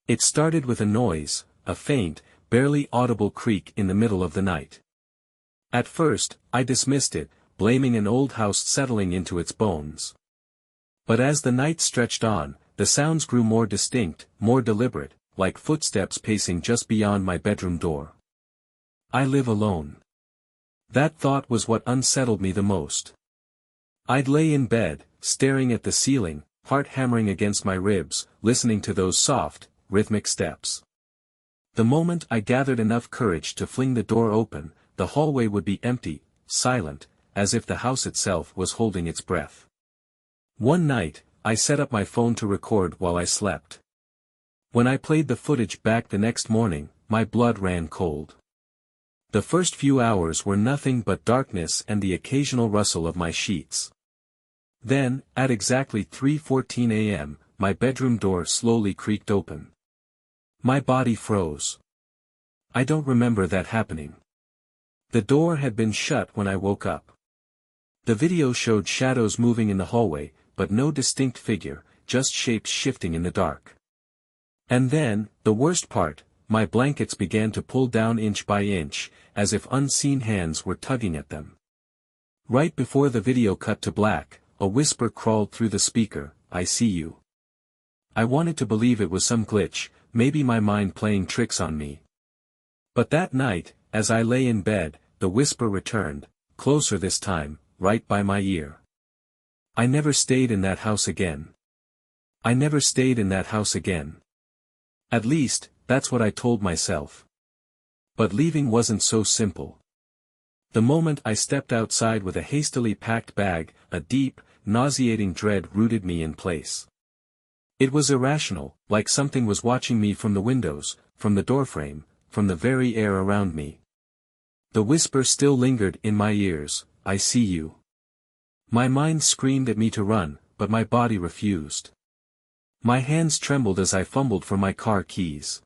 It started with a noise, a faint, barely audible creak in the middle of the night. At first, I dismissed it, blaming an old house settling into its bones. But as the night stretched on, the sounds grew more distinct, more deliberate, like footsteps pacing just beyond my bedroom door. I live alone. That thought was what unsettled me the most. I'd lay in bed, staring at the ceiling, heart hammering against my ribs, listening to those soft, rhythmic steps. The moment I gathered enough courage to fling the door open, the hallway would be empty, silent, as if the house itself was holding its breath. One night, I set up my phone to record while I slept. When I played the footage back the next morning, my blood ran cold. The first few hours were nothing but darkness and the occasional rustle of my sheets. Then, at exactly 3:14 a.m., my bedroom door slowly creaked open. My body froze. I don't remember that happening. The door had been shut when I woke up. The video showed shadows moving in the hallway, but no distinct figure, just shapes shifting in the dark. And then, the worst part, my blankets began to pull down inch by inch, as if unseen hands were tugging at them. Right before the video cut to black, a whisper crawled through the speaker, "I see you." I wanted to believe it was some glitch, maybe my mind playing tricks on me. But that night, as I lay in bed, the whisper returned, closer this time, right by my ear. I never stayed in that house again. I never stayed in that house again. At least, that's what I told myself. But leaving wasn't so simple. The moment I stepped outside with a hastily packed bag, a deep, nauseating dread rooted me in place. It was irrational, like something was watching me from the windows, from the doorframe, from the very air around me. The whisper still lingered in my ears, "I see you." My mind screamed at me to run, but my body refused. My hands trembled as I fumbled for my car keys.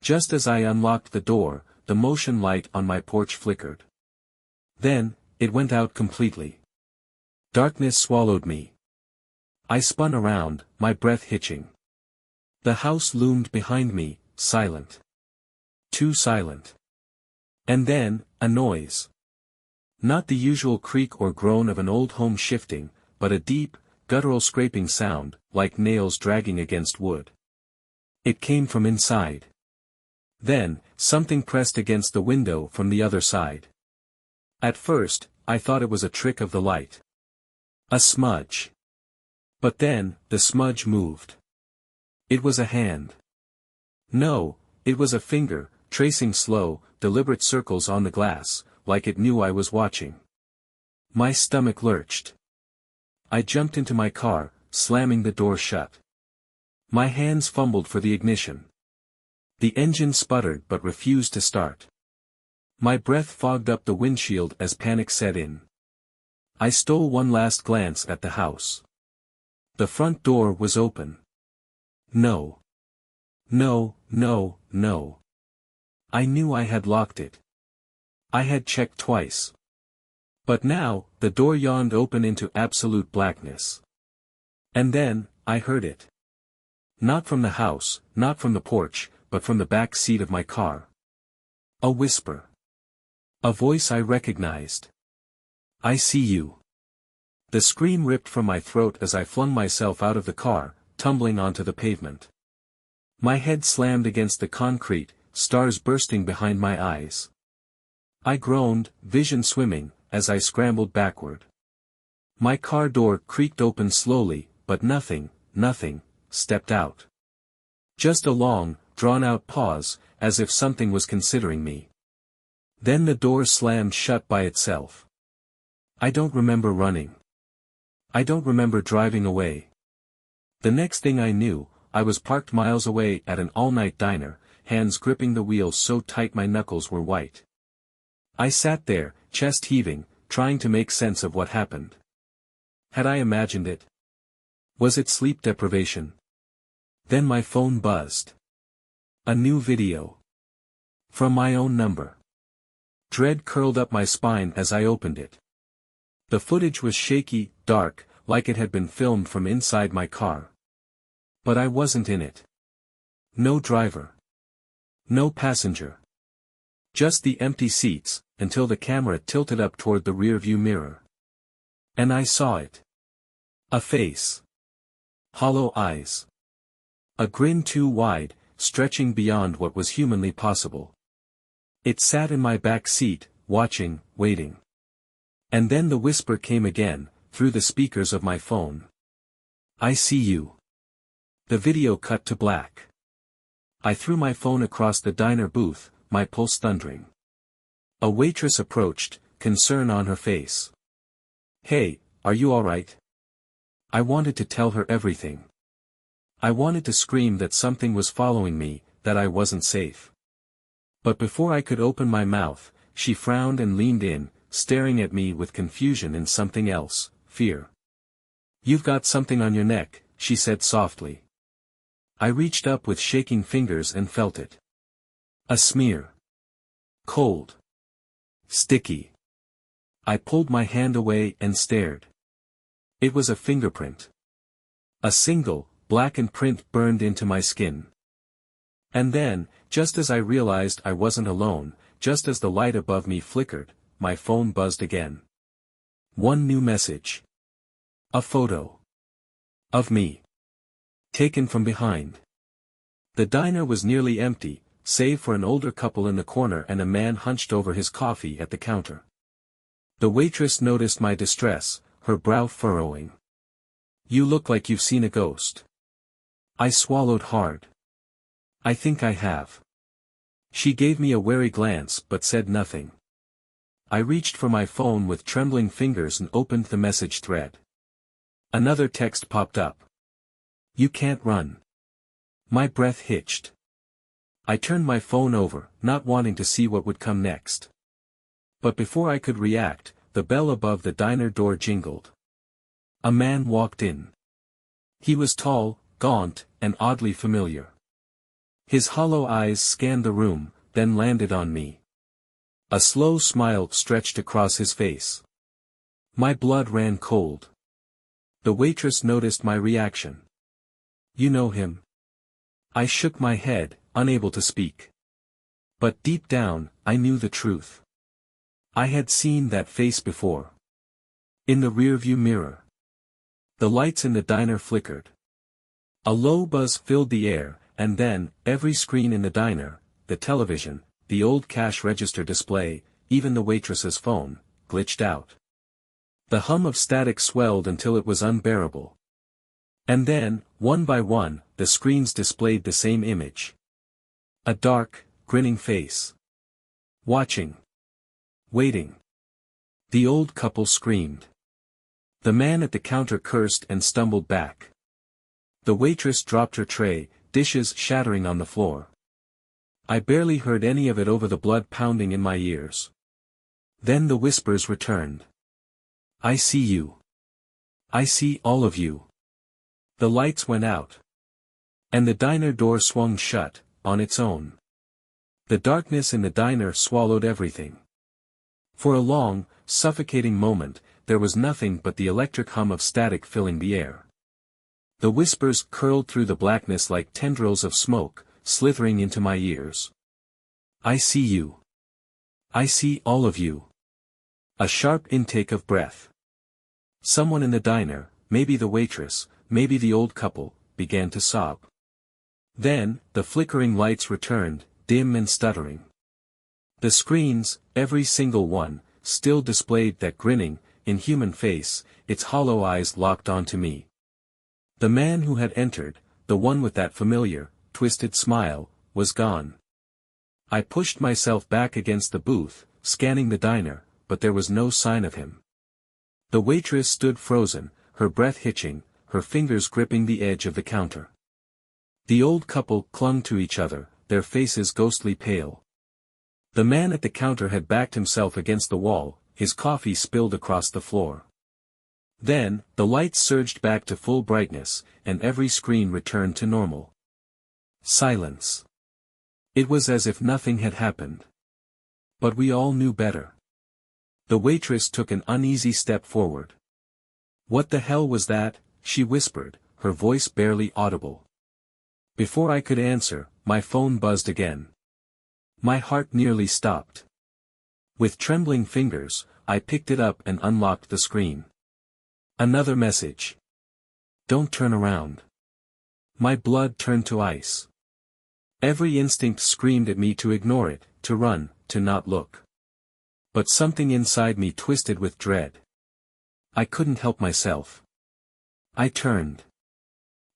Just as I unlocked the door, the motion light on my porch flickered. Then, it went out completely. Darkness swallowed me. I spun around, my breath hitching. The house loomed behind me, silent. Too silent. And then, a noise. Not the usual creak or groan of an old home shifting, but a deep, guttural scraping sound, like nails dragging against wood. It came from inside. Then, something pressed against the window from the other side. At first, I thought it was a trick of the light. A smudge. But then, the smudge moved. It was a hand. No, it was a finger, tracing slow, deliberate circles on the glass, like it knew I was watching. My stomach lurched. I jumped into my car, slamming the door shut. My hands fumbled for the ignition. The engine sputtered but refused to start. My breath fogged up the windshield as panic set in. I stole one last glance at the house. The front door was open. No. No, no, no. I knew I had locked it. I had checked twice. But now, the door yawned open into absolute blackness. And then, I heard it. Not from the house, not from the porch, but from the back seat of my car. A whisper. A voice I recognized. "I see you." The scream ripped from my throat as I flung myself out of the car, tumbling onto the pavement. My head slammed against the concrete, stars bursting behind my eyes. I groaned, vision swimming, as I scrambled backward. My car door creaked open slowly, but nothing, stepped out. Just a long, drawn-out pause, as if something was considering me. Then the door slammed shut by itself. I don't remember running. I don't remember driving away. The next thing I knew, I was parked miles away at an all-night diner, hands gripping the wheel so tight my knuckles were white. I sat there, chest heaving, trying to make sense of what happened. Had I imagined it? Was it sleep deprivation? Then my phone buzzed. A new video. From my own number. Dread curled up my spine as I opened it. The footage was shaky, dark, like it had been filmed from inside my car. But I wasn't in it. No driver. No passenger. Just the empty seats, until the camera tilted up toward the rearview mirror. And I saw it. A face. Hollow eyes. A grin too wide, stretching beyond what was humanly possible. It sat in my back seat, watching, waiting. And then the whisper came again, through the speakers of my phone. I see you. The video cut to black. I threw my phone across the diner booth, my pulse thundering. A waitress approached, concern on her face. Hey, are you alright? I wanted to tell her everything. I wanted to scream that something was following me, that I wasn't safe. But before I could open my mouth, she frowned and leaned in, staring at me with confusion and something else, fear. You've got something on your neck, she said softly. I reached up with shaking fingers and felt it. A smear. Cold. Sticky. I pulled my hand away and stared. It was a fingerprint. A single, blackened print burned into my skin. And then, just as I realized I wasn't alone, just as the light above me flickered, my phone buzzed again. One new message. A photo. Of me. Taken from behind. The diner was nearly empty, save for an older couple in the corner and a man hunched over his coffee at the counter. The waitress noticed my distress, her brow furrowing. You look like you've seen a ghost. I swallowed hard. I think I have. She gave me a wary glance but said nothing. I reached for my phone with trembling fingers and opened the message thread. Another text popped up. You can't run. My breath hitched. I turned my phone over, not wanting to see what would come next. But before I could react, the bell above the diner door jingled. A man walked in. He was tall, gaunt, and oddly familiar. His hollow eyes scanned the room, then landed on me. A slow smile stretched across his face. My blood ran cold. The waitress noticed my reaction. You know him? I shook my head, unable to speak. But deep down, I knew the truth. I had seen that face before. In the rearview mirror. The lights in the diner flickered. A low buzz filled the air, and then, every screen in the diner, the television, the old cash register display, even the waitress's phone, glitched out. The hum of static swelled until it was unbearable. And then, one by one, the screens displayed the same image. A dark, grinning face. Watching. Waiting. The old couple screamed. The man at the counter cursed and stumbled back. The waitress dropped her tray, dishes shattering on the floor. I barely heard any of it over the blood pounding in my ears. Then the whispers returned. I see you. I see all of you. The lights went out. And the diner door swung shut, on its own. The darkness in the diner swallowed everything. For a long, suffocating moment, there was nothing but the electric hum of static filling the air. The whispers curled through the blackness like tendrils of smoke, slithering into my ears. I see you. I see all of you. A sharp intake of breath. Someone in the diner, maybe the waitress, maybe the old couple, began to sob. Then, the flickering lights returned, dim and stuttering. The screens, every single one, still displayed that grinning, inhuman face, its hollow eyes locked onto me. The man who had entered, the one with that familiar, twisted smile, was gone. I pushed myself back against the booth, scanning the diner, but there was no sign of him. The waitress stood frozen, her breath hitching, her fingers gripping the edge of the counter. The old couple clung to each other, their faces ghostly pale. The man at the counter had backed himself against the wall, his coffee spilled across the floor. Then, the lights surged back to full brightness, and every screen returned to normal. Silence. It was as if nothing had happened. But we all knew better. The waitress took an uneasy step forward. What the hell was that? She whispered, her voice barely audible. Before I could answer, my phone buzzed again. My heart nearly stopped. With trembling fingers, I picked it up and unlocked the screen. Another message. Don't turn around. My blood turned to ice. Every instinct screamed at me to ignore it, to run, to not look. But something inside me twisted with dread. I couldn't help myself. I turned.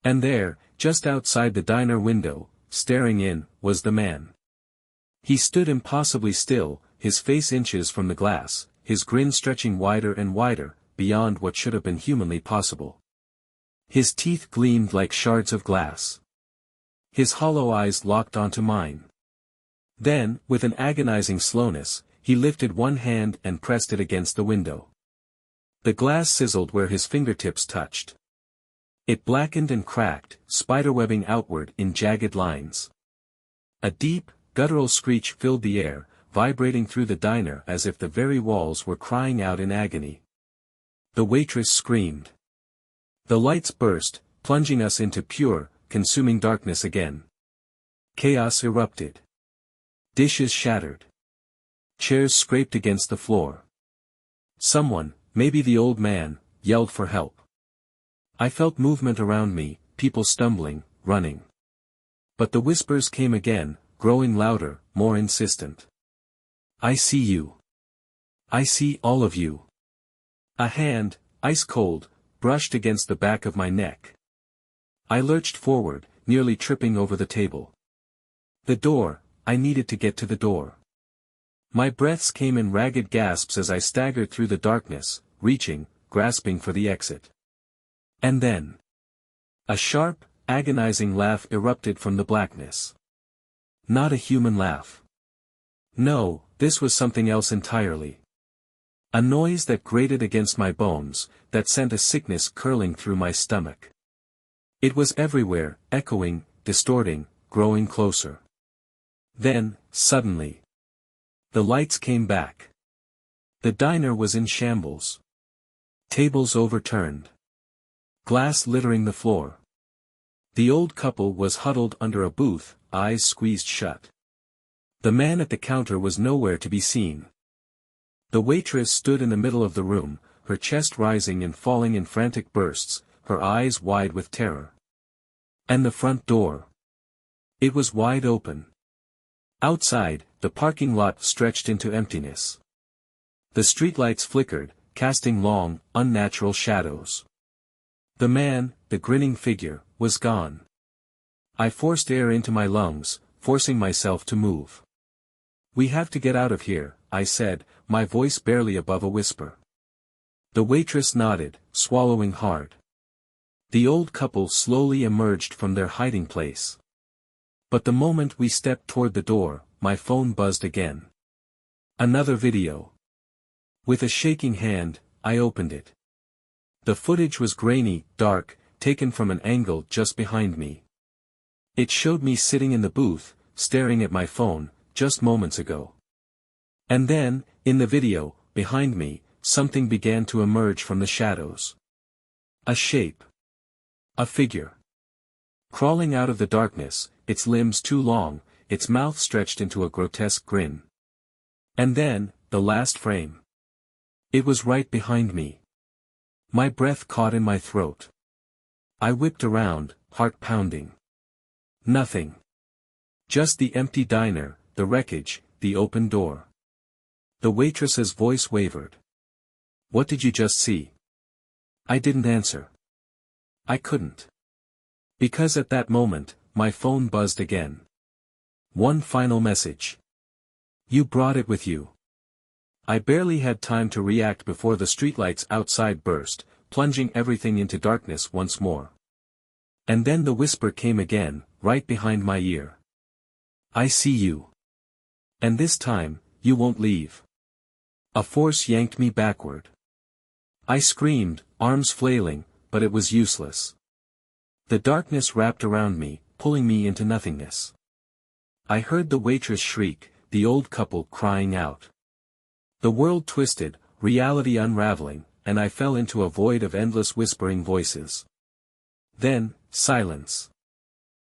And there, just outside the diner window, staring in, was the man. He stood impossibly still, his face inches from the glass, his grin stretching wider and wider, beyond what should have been humanly possible. His teeth gleamed like shards of glass. His hollow eyes locked onto mine. Then, with an agonizing slowness, he lifted one hand and pressed it against the window. The glass sizzled where his fingertips touched. It blackened and cracked, spiderwebbing outward in jagged lines. A deep, guttural screech filled the air, vibrating through the diner as if the very walls were crying out in agony. The waitress screamed. The lights burst, plunging us into pure, consuming darkness again. Chaos erupted. Dishes shattered. Chairs scraped against the floor. Someone, maybe the old man, yelled for help. I felt movement around me, people stumbling, running. But the whispers came again, growing louder, more insistent. I see you. I see all of you. A hand, ice cold, brushed against the back of my neck. I lurched forward, nearly tripping over the table. The door, I needed to get to the door. My breaths came in ragged gasps as I staggered through the darkness, reaching, grasping for the exit. And then, a sharp, agonizing laugh erupted from the blackness. Not a human laugh. No, this was something else entirely. A noise that grated against my bones, that sent a sickness curling through my stomach. It was everywhere, echoing, distorting, growing closer. Then, suddenly, the lights came back. The diner was in shambles. Tables overturned. Glass littering the floor. The old couple was huddled under a booth, eyes squeezed shut. The man at the counter was nowhere to be seen. The waitress stood in the middle of the room, her chest rising and falling in frantic bursts, her eyes wide with terror. And the front door. It was wide open. Outside, the parking lot stretched into emptiness. The streetlights flickered, casting long, unnatural shadows. The man, the grinning figure, was gone. I forced air into my lungs, forcing myself to move. We have to get out of here, I said, my voice barely above a whisper. The waitress nodded, swallowing hard. The old couple slowly emerged from their hiding place. But the moment we stepped toward the door, my phone buzzed again. Another video. With a shaking hand, I opened it. The footage was grainy, dark, taken from an angle just behind me. It showed me sitting in the booth, staring at my phone, just moments ago. And then, in the video, behind me, something began to emerge from the shadows. A shape. A figure. Crawling out of the darkness, its limbs too long, its mouth stretched into a grotesque grin. And then, the last frame. It was right behind me. My breath caught in my throat. I whipped around, heart pounding. Nothing. Just the empty diner, the wreckage, the open door. The waitress's voice wavered. What did you just see? I didn't answer. I couldn't. Because at that moment, my phone buzzed again. One final message. You brought it with you. I barely had time to react before the streetlights outside burst, plunging everything into darkness once more. And then the whisper came again, right behind my ear. I see you. And this time, you won't leave. A force yanked me backward. I screamed, arms flailing, but it was useless. The darkness wrapped around me, pulling me into nothingness. I heard the waitress shriek, the old couple crying out. The world twisted, reality unraveling, and I fell into a void of endless whispering voices. Then, silence.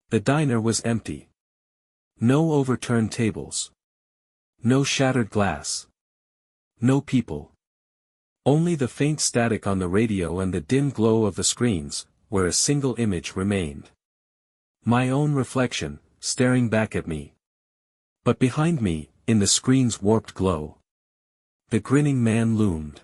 The diner was empty. No overturned tables. No shattered glass. No people. Only the faint static on the radio and the dim glow of the screens, where a single image remained. My own reflection, staring back at me. But behind me, in the screen's warped glow, the grinning man loomed.